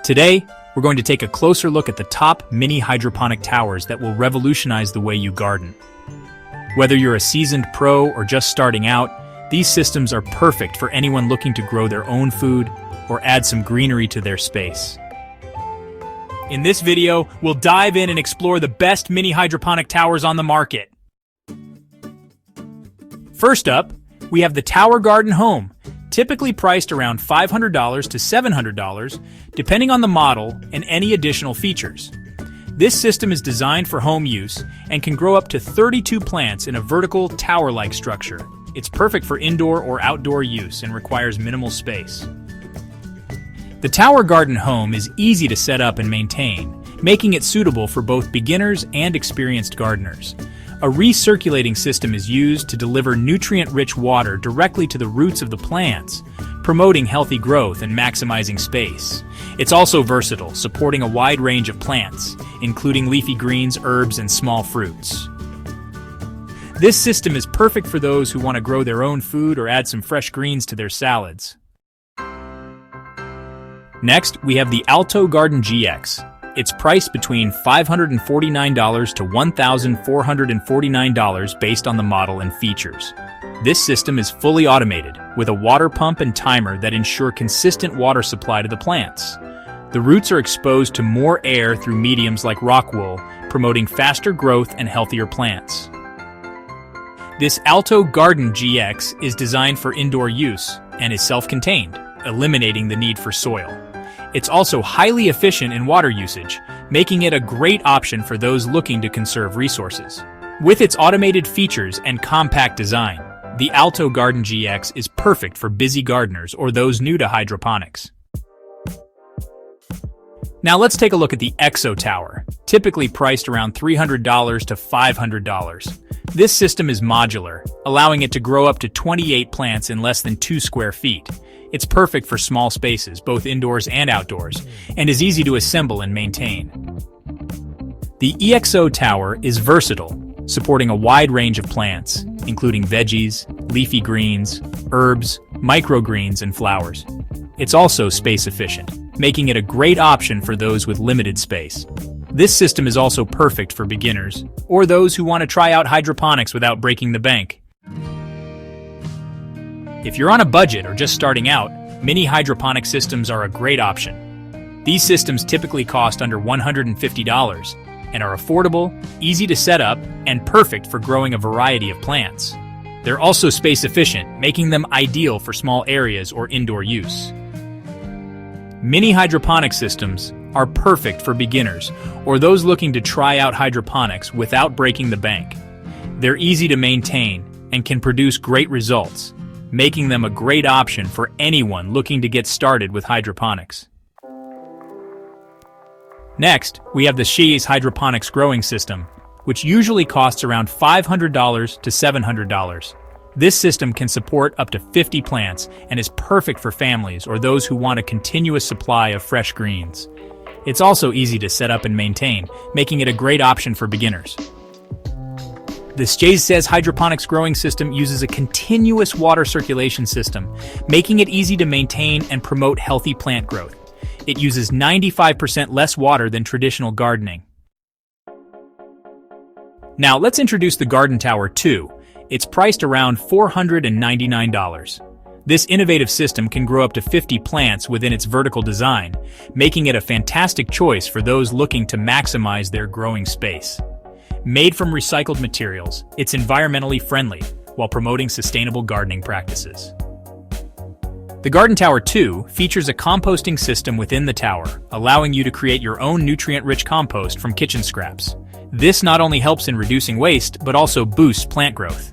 Today, we're going to take a closer look at the top mini hydroponic towers that will revolutionize the way you garden. Whether you're a seasoned pro or just starting out, these systems are perfect for anyone looking to grow their own food or add some greenery to their space. In this video, we'll dive in and explore the best mini hydroponic towers on the market. First up, we have the Aerogarden Home, typically priced around $500 to $700, depending on the model and any additional features. This system is designed for home use and can grow up to 32 plants in a vertical, tower-like structure. It's perfect for indoor or outdoor use and requires minimal space. The Aerogarden Home is easy to set up and maintain, making it suitable for both beginners and experienced gardeners. A recirculating system is used to deliver nutrient-rich water directly to the roots of the plants, promoting healthy growth and maximizing space. It's also versatile, supporting a wide range of plants, including leafy greens, herbs, and small fruits. This system is perfect for those who want to grow their own food or add some fresh greens to their salads. Next, we have the Alto Garden GX. It's priced between $549 to $1,449 based on the model and features. This system is fully automated, with a water pump and timer that ensure consistent water supply to the plants. The roots are exposed to more air through mediums like rock wool, promoting faster growth and healthier plants. This Alto Garden GX is designed for indoor use and is self-contained, eliminating the need for soil. It's also highly efficient in water usage, making it a great option for those looking to conserve resources. With its automated features and compact design, the Alto Garden GX is perfect for busy gardeners or those new to hydroponics. Now let's take a look at the EXO Tower, typically priced around $300 to $500. This system is modular, allowing it to grow up to 28 plants in less than 2 square feet. It's perfect for small spaces, both indoors and outdoors, and is easy to assemble and maintain. The EXO Tower is versatile, supporting a wide range of plants, including veggies, leafy greens, herbs, microgreens, and flowers. It's also space efficient, making it a great option for those with limited space. This system is also perfect for beginners, or those who want to try out hydroponics without breaking the bank. If you're on a budget or just starting out, mini hydroponic systems are a great option. These systems typically cost under $150 and are affordable, easy to set up, and perfect for growing a variety of plants. They're also space efficient, making them ideal for small areas or indoor use. Mini hydroponic systems are perfect for beginners or those looking to try out hydroponics without breaking the bank. They're easy to maintain and can produce great results, making them a great option for anyone looking to get started with hydroponics. Next, we have the Shea's Hydroponics Growing System, which usually costs around $500 to $700. This system can support up to 50 plants and is perfect for families or those who want a continuous supply of fresh greens. It's also easy to set up and maintain, making it a great option for beginners. The Shea's Hydroponics Growing System uses a continuous water circulation system, making it easy to maintain and promote healthy plant growth. It uses 95% less water than traditional gardening. Now let's introduce the Garden Tower 2. It's priced around $499. This innovative system can grow up to 50 plants within its vertical design, making it a fantastic choice for those looking to maximize their growing space. Made from recycled materials, it's environmentally friendly while promoting sustainable gardening practices. The Garden Tower 2 features a composting system within the tower, allowing you to create your own nutrient-rich compost from kitchen scraps. This not only helps in reducing waste, but also boosts plant growth.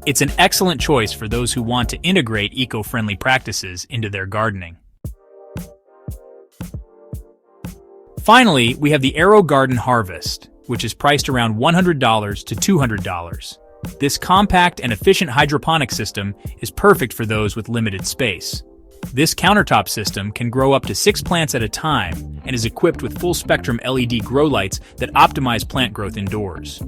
It's an excellent choice for those who want to integrate eco-friendly practices into their gardening. Finally, we have the Aerogarden Harvest, which is priced around $100 to $200. This compact and efficient hydroponic system is perfect for those with limited space. This countertop system can grow up to 6 plants at a time and is equipped with full-spectrum LED grow lights that optimize plant growth indoors.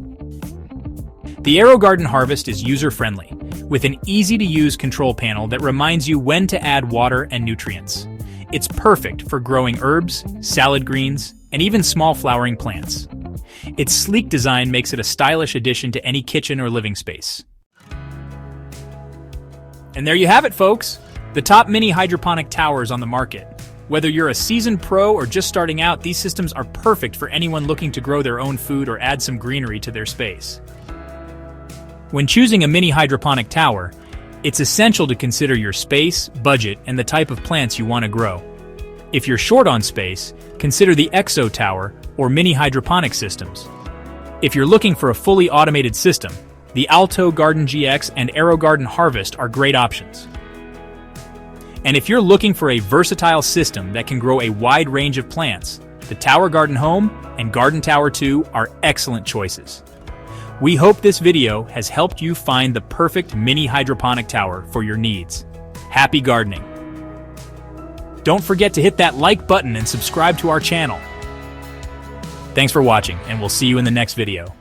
The Aerogarden Harvest is user-friendly, with an easy-to-use control panel that reminds you when to add water and nutrients. It's perfect for growing herbs, salad greens, and even small flowering plants. Its sleek design makes it a stylish addition to any kitchen or living space. And there you have it, folks! The top mini hydroponic towers on the market. Whether you're a seasoned pro or just starting out, these systems are perfect for anyone looking to grow their own food or add some greenery to their space. When choosing a mini hydroponic tower, it's essential to consider your space, budget, and the type of plants you want to grow. If you're short on space, consider the Exo Tower or mini hydroponic systems. If you're looking for a fully automated system, the Alto Garden GX and Aerogarden Harvest are great options. And if you're looking for a versatile system that can grow a wide range of plants, the Tower Garden Home and Garden Tower 2 are excellent choices. We hope this video has helped you find the perfect mini hydroponic tower for your needs. Happy gardening! Don't forget to hit that like button and subscribe to our channel. Thanks for watching, and we'll see you in the next video.